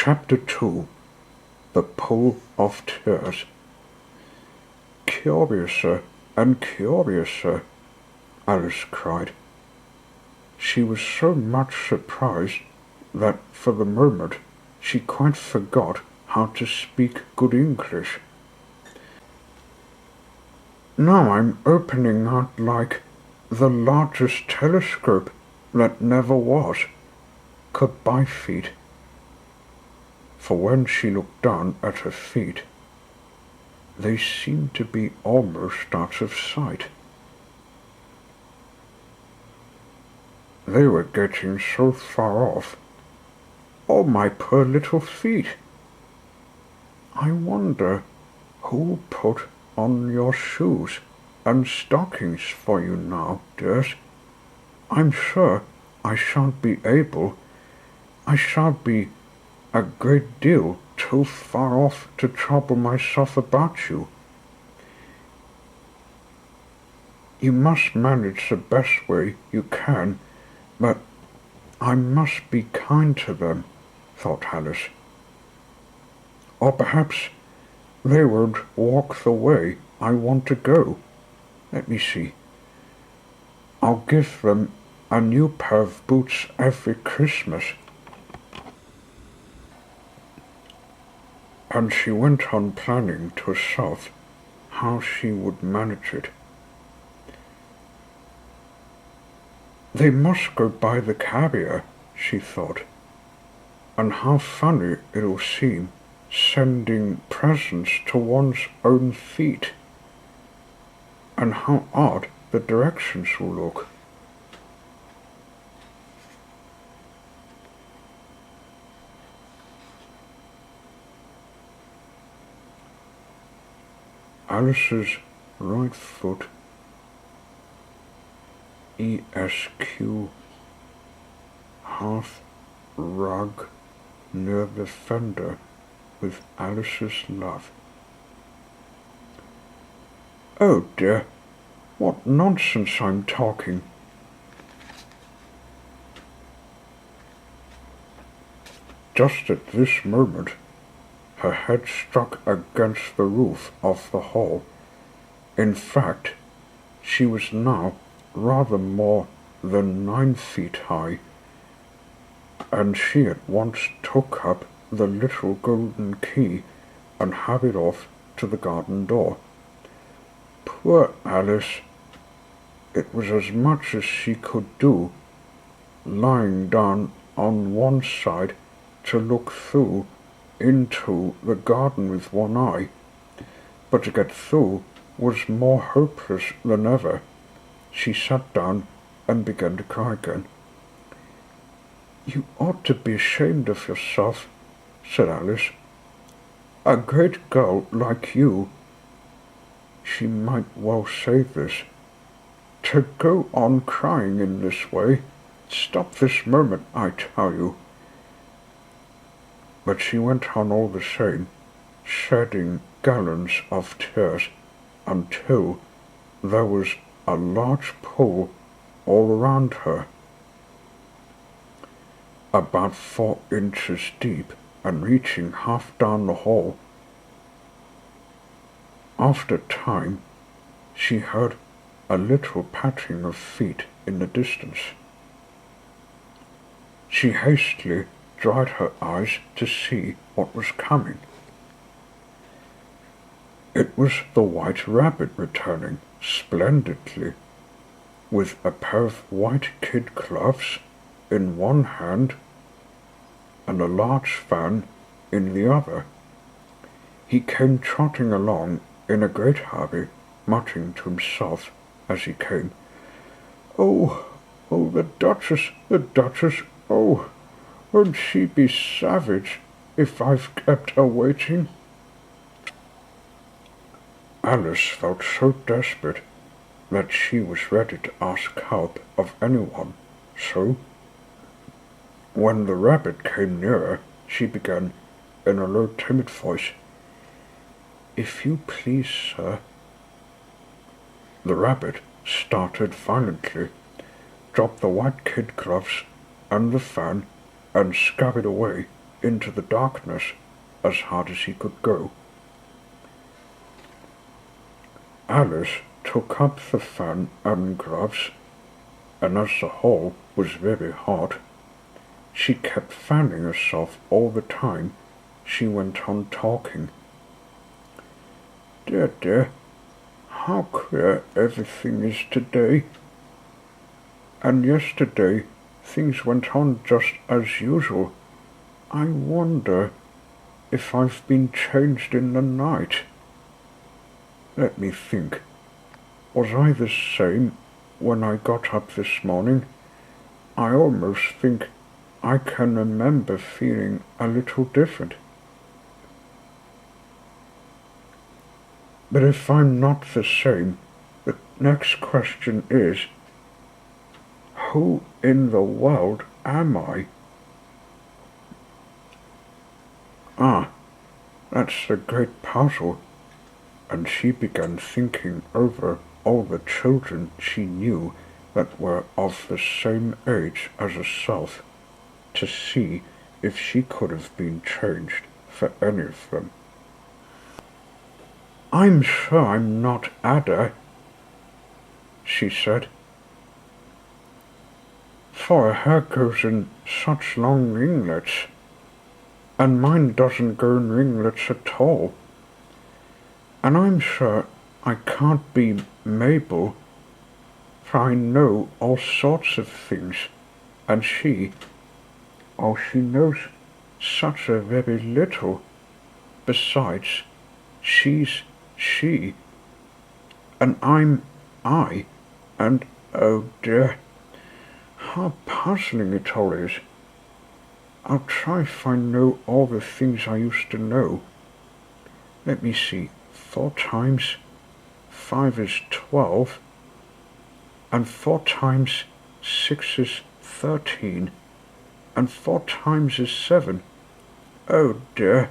Chapter 2. The Pool of Tears. "Curiouser and curiouser," Alice cried. She was so much surprised that for the moment she quite forgot how to speak good English. "Now I'm opening out like the largest telescope that never was. Goodbye, feet." For when she looked down at her feet, they seemed to be almost out of sight. They were getting so far off. "Oh, my poor little feet! I wonder who'll put on your shoes and stockings for you now, dears. I'm sure I shan't be able. I shall be a great deal too far off to trouble myself about you. You must manage the best way you can, but I must be kind to them," thought Alice. "Or perhaps they won't walk the way I want to go. Let me see. I'll give them a new pair of boots every Christmas." And she went on planning to herself how she would manage it. "They must go by the carrier," she thought, "and how funny it'll seem sending presents to one's own feet, and how odd the directions will look." Alice's right foot, ESQ, half rug near the fender with Alice's love. "Oh dear, what nonsense I'm talking." Just at this moment, her head struck against the roof of the hall. In fact, she was now rather more than 9 feet high, and she at once took up the little golden key and hurried off to the garden door. Poor Alice! It was as much as she could do, lying down on one side to look through into the garden with one eye, but to get through was more hopeless than ever. She sat down and began to cry again. "You ought to be ashamed of yourself," said Alice. "A great girl like you," she might well say this, "to go on crying in this way. Stop this moment, I tell you." But she went on all the same, shedding gallons of tears until there was a large pool all around her, about 4 inches deep and reaching half down the hall. After a time, she heard a little pattering of feet in the distance. She hastily dried her eyes to see what was coming. It was the White Rabbit returning splendidly, with a pair of white kid gloves in one hand and a large fan in the other. He came trotting along in a great hurry, muttering to himself as he came, "Oh, oh, the Duchess, oh, won't she be savage if I've kept her waiting?" Alice felt so desperate that she was ready to ask help of anyone, so when the rabbit came nearer, she began in a low, timid voice, "If you please, sir." The rabbit started violently, dropped the white kid gloves and the fan, and scurried away into the darkness as hard as he could go. Alice took up the fan and gloves, and as the hall was very hot, she kept fanning herself all the time she went on talking. Dear, dear, how queer everything is today. And yesterday things went on just as usual. I wonder if I've been changed in the night. Let me think. Was I the same when I got up this morning? I almost think I can remember feeling a little different. But if I'm not the same, the next question is, who in the world am I? Ah, that's the great puzzle. And she began thinking over all the children she knew that were of the same age as herself, to see if she could have been changed for any of them. I'm sure I'm not Ada, she said, for her hair goes in such long ringlets, and mine doesn't go in ringlets at all. And I'm sure I can't be Mabel, for I know all sorts of things, and she knows such a very little. Besides, she's she, and I'm I, and oh dear, how puzzling it all is. I'll try if I know all the things I used to know. Let me see. 4 times 5 is 12, and 4 times 6 is 13, and 4 times is 7. Oh dear,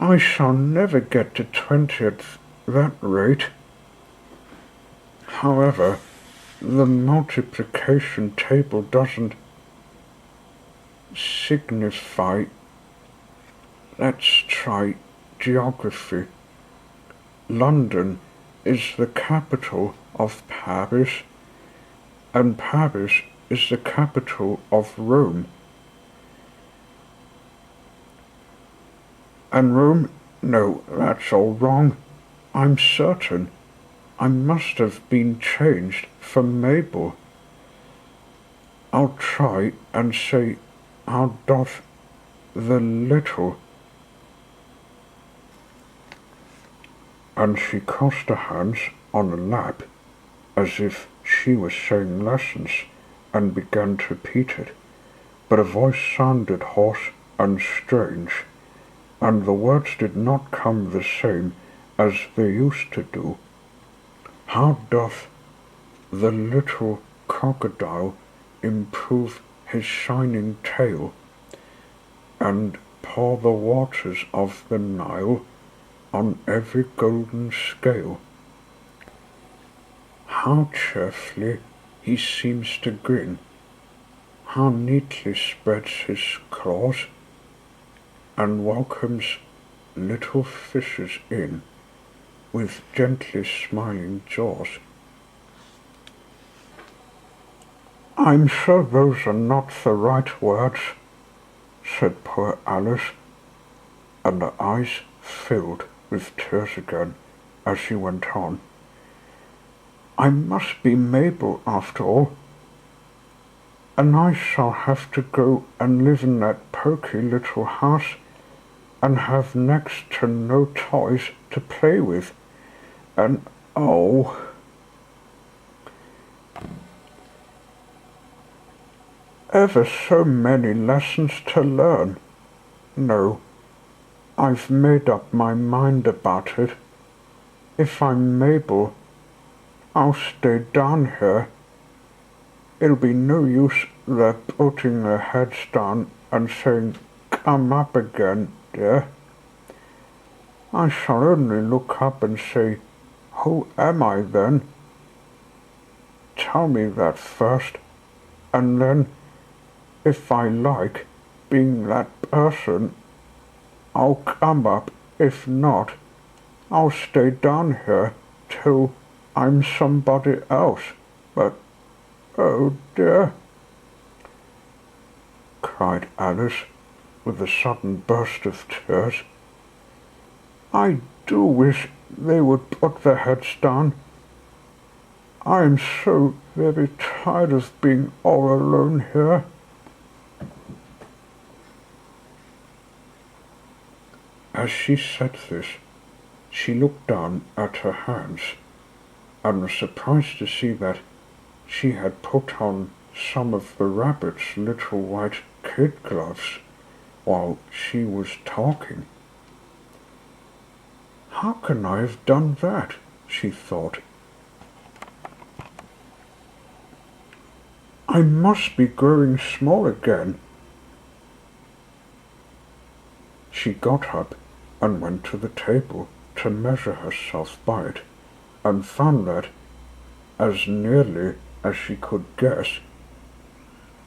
I shall never get to 20 at that rate. However, the multiplication table doesn't signify. Let's try geography. London is the capital of Paris, and Paris is the capital of Rome. And Rome? No, that's all wrong. I'm certain I must have been changed for Mabel. I'll try and say, how doth the little. And she crossed her hands on her lap, as if she was saying lessons, and began to repeat it. But her voice sounded hoarse and strange, and the words did not come the same as they used to do. How doth the little crocodile improve his shining tail, and pour the waters of the Nile on every golden scale? How cheerfully he seems to grin, how neatly spreads his claws, and welcomes little fishes in with gently smiling jaws. I'm sure those are not the right words, said poor Alice, and her eyes filled with tears again as she went on. I must be Mabel after all, and I shall have to go and live in that poky little house and have next to no toys to play with, and oh, ever so many lessons to learn. No, I've made up my mind about it. If I'm Mabel, I'll stay down here. It'll be no use their putting their heads down and saying, come up again, dear. I shall only look up and say, who am I then? Tell me that first, and then, if I like, being that person, I'll come up. If not, I'll stay down here till I'm somebody else. But, oh dear, cried Alice, with a sudden burst of tears. I do wish they would put their heads down. I am so very tired of being all alone here. As she said this, she looked down at her hands, and was surprised to see that she had put on some of the rabbit's little white kid gloves while she was talking. How can I have done that? She thought. I must be growing small again. She got up and went to the table to measure herself by it, and found that, as nearly as she could guess,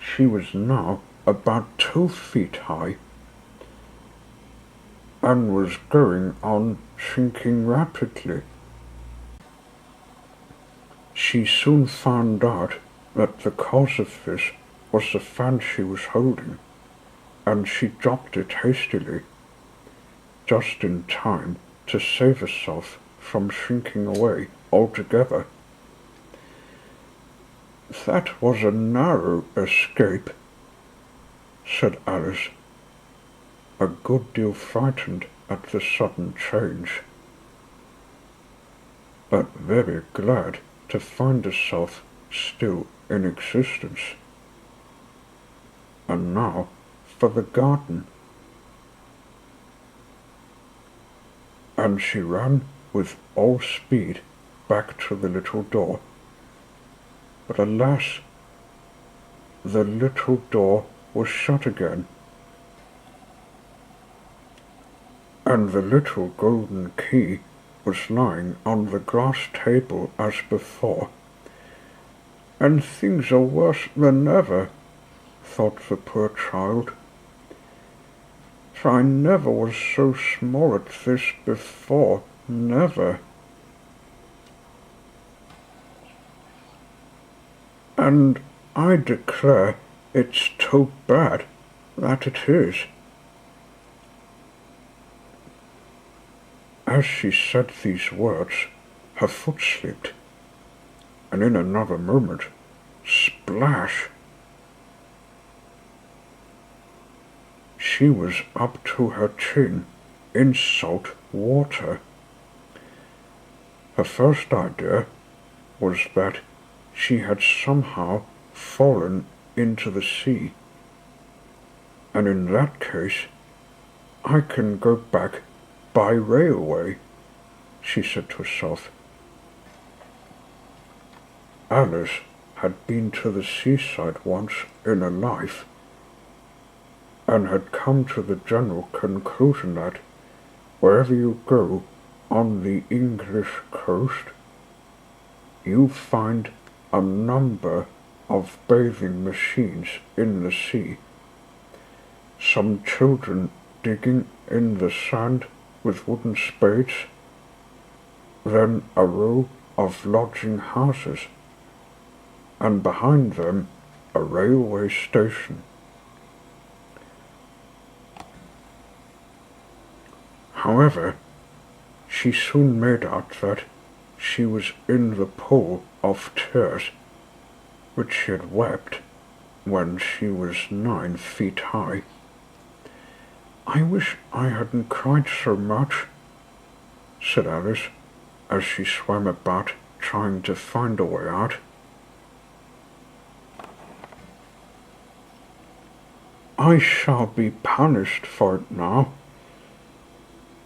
she was now about 2 feet high, and was going on shrinking rapidly. She soon found out that the cause of this was the fan she was holding, and she dropped it hastily, just in time to save herself from shrinking away altogether. That was a narrow escape, said Alice, a good deal frightened at the sudden change, but very glad to find herself still in existence. And now for the garden. And she ran with all speed back to the little door. But alas, the little door was shut again, and the little golden key was lying on the grass table as before. And things are worse than ever, thought the poor child. For I never was so small at this before, never. And I declare it's too bad that it is. As she said these words, her foot slipped, and in another moment, splash! She was up to her chin in salt water. Her first idea was that she had somehow fallen into the sea, and in that case I can go back by railway, she said to herself. Alice had been to the seaside once in her life, and had come to the general conclusion that wherever you go on the English coast, you find a number of bathing machines in the sea, some children digging in the sand with wooden spades, then a row of lodging houses, and behind them a railway station. However, she soon made out that she was in the pool of tears which she had wept when she was 9 feet high. I wish I hadn't cried so much, said Alice, as she swam about trying to find a way out. I shall be punished for it now,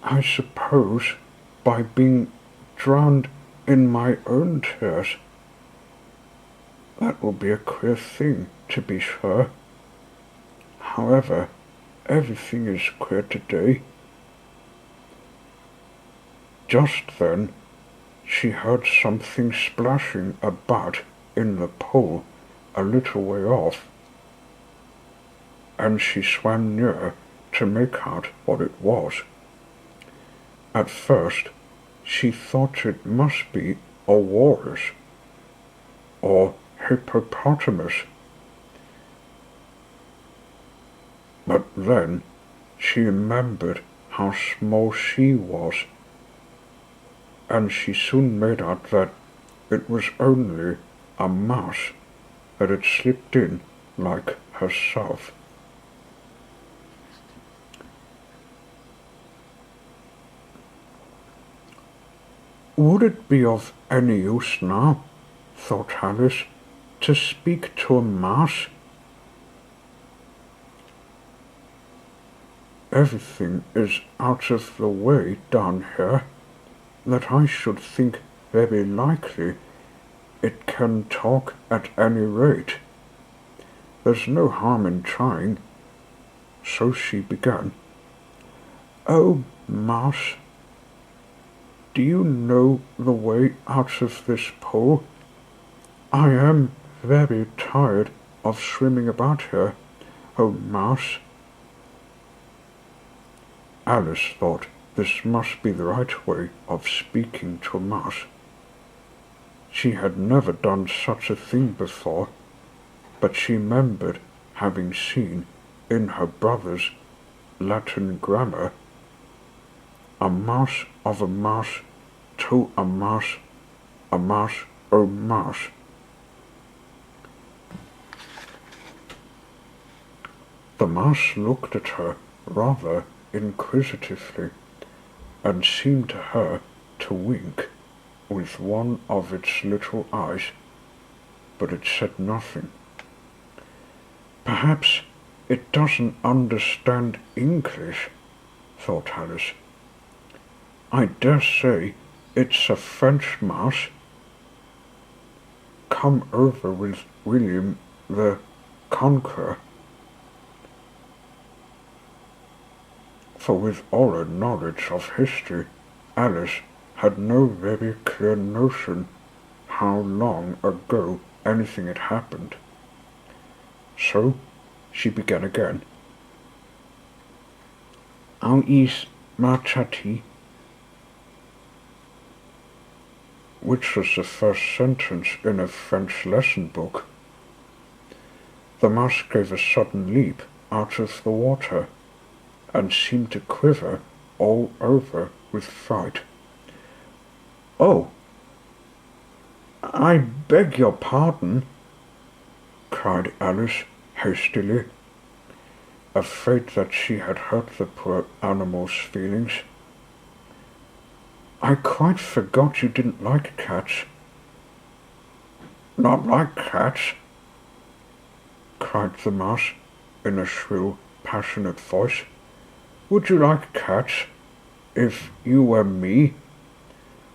I suppose, by being drowned in my own tears. That will be a queer thing, to be sure. However, everything is queer today. Just then, she heard something splashing about in the pool a little way off. and she swam nearer to make out what it was. At first, she thought it must be a walrus or hippopotamus, but then she remembered how small she was, and she soon made out that it was only a mouse that had slipped in like herself. Would it be of any use now, thought Alice, to speak to a mouse? Everything is out of the way down here, that I should think very likely it can talk at any rate. There's no harm in trying. So she began. Oh, mouse, do you know the way out of this pool? I am very tired of swimming about here. Oh, mouse. Alice thought this must be the right way of speaking to a mouse. She had never done such a thing before, but she remembered having seen in her brother's Latin grammar, a mouse of a mouse to a mouse, oh mouse. The mouse looked at her rather inquisitively, and seemed to her to wink with one of its little eyes, but it said nothing. Perhaps it doesn't understand English, thought Alice. I dare say it's a French mouse, come over with William the Conqueror. For with all her knowledge of history, Alice had no very clear notion how long ago anything had happened. So she began again. How is Marchati? Which was the first sentence in a French lesson book. The mouse gave a sudden leap out of the water, and seemed to quiver all over with fright. Oh, I beg your pardon, cried Alice hastily, afraid that she had hurt the poor animal's feelings. I quite forgot you didn't like cats. Not like cats? Cried the mouse in a shrill, passionate voice. Would you like cats if you were me?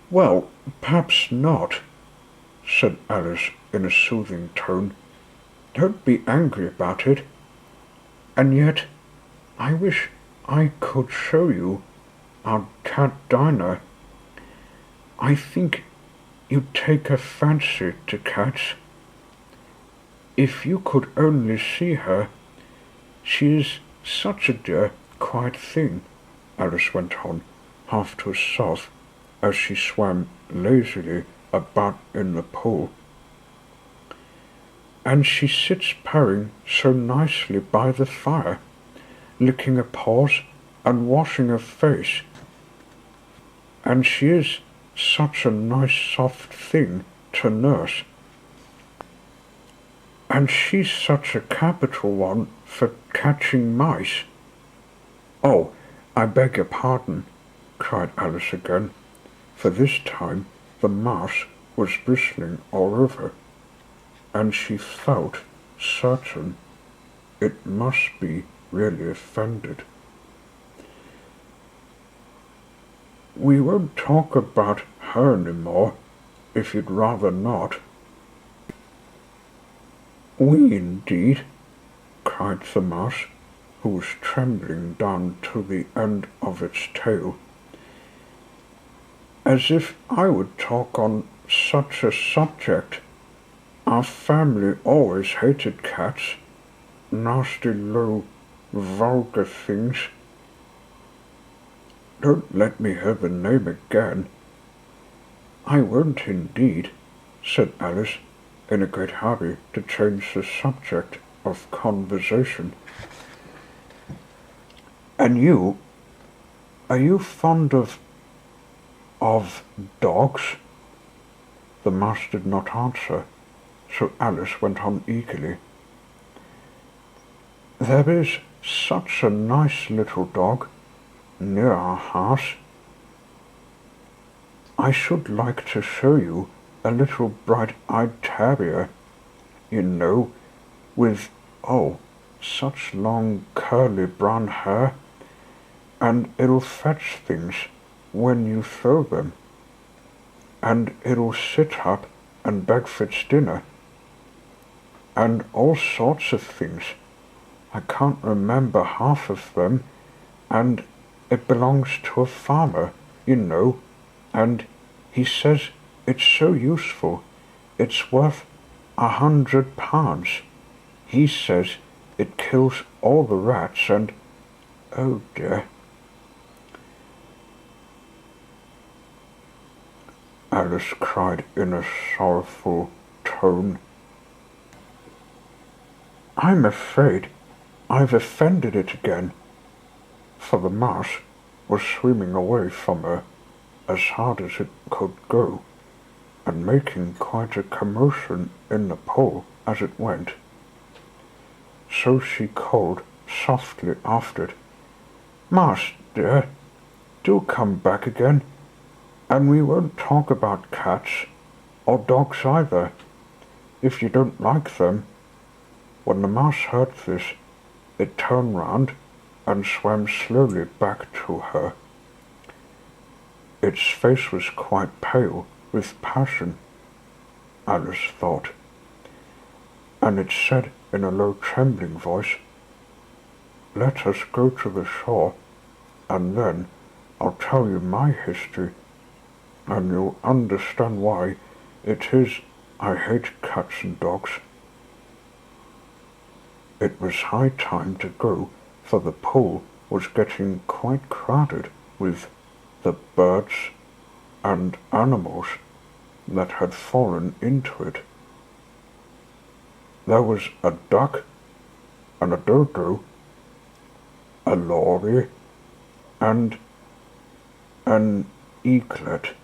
Well, perhaps not, said Alice in a soothing tone. Don't be angry about it. And yet, I wish I could show you our cat Dinah. I think you'd take a fancy to cats. If you could only see her, she is such a dear, quiet thing, Alice went on, half to herself, as she swam lazily about in the pool. And she sits purring so nicely by the fire, licking her paws and washing her face. And she is such a nice soft thing to nurse. And she's such a capital one for catching mice. Oh, I beg your pardon, cried Alice again, for this time the mouse was bristling all over, and she felt certain it must be really offended. We won't talk about her any more, if you'd rather not. We indeed, cried the mouse, who was trembling down to the end of its tail. As if I would talk on such a subject. Our family always hated cats. nasty, low, vulgar things. Don't let me hear the name again." "I won't indeed," said Alice, in a great hurry to change the subject of conversation. "And you, are you fond of dogs?" The mouse did not answer, so Alice went on eagerly. "There is such a nice little dog near our house. I should like to show you a little bright-eyed terrier, you know, with, oh, such long curly brown hair, and it'll fetch things when you throw them, and it'll sit up and beg for its dinner, and all sorts of things. I can't remember half of them, and it belongs to a farmer, you know, and he says it's so useful. It's worth £100. He says it kills all the rats and, oh dear." Alice cried in a sorrowful tone, "I'm afraid I've offended it again," for the mouse was swimming away from her as hard as it could go, and making quite a commotion in the pool as it went. So she called softly after it, "Mouse, dear, do come back again, and we won't talk about cats, or dogs either, if you don't like them." When the mouse heard this, it turned round and swam slowly back to her. Its face was quite pale with passion, Alice thought, and it said in a low trembling voice, "Let us go to the shore, and then I'll tell you my history, and you'll understand why it is I hate cats and dogs." It was high time to go, for the pool was getting quite crowded with the birds and animals that had fallen into it. There was a duck and a dodo, a lory, and an eaglet,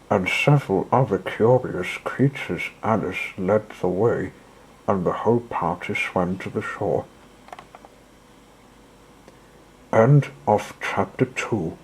and several other curious creatures. Alice led the way, and the whole party swam to the shore. End of chapter 2.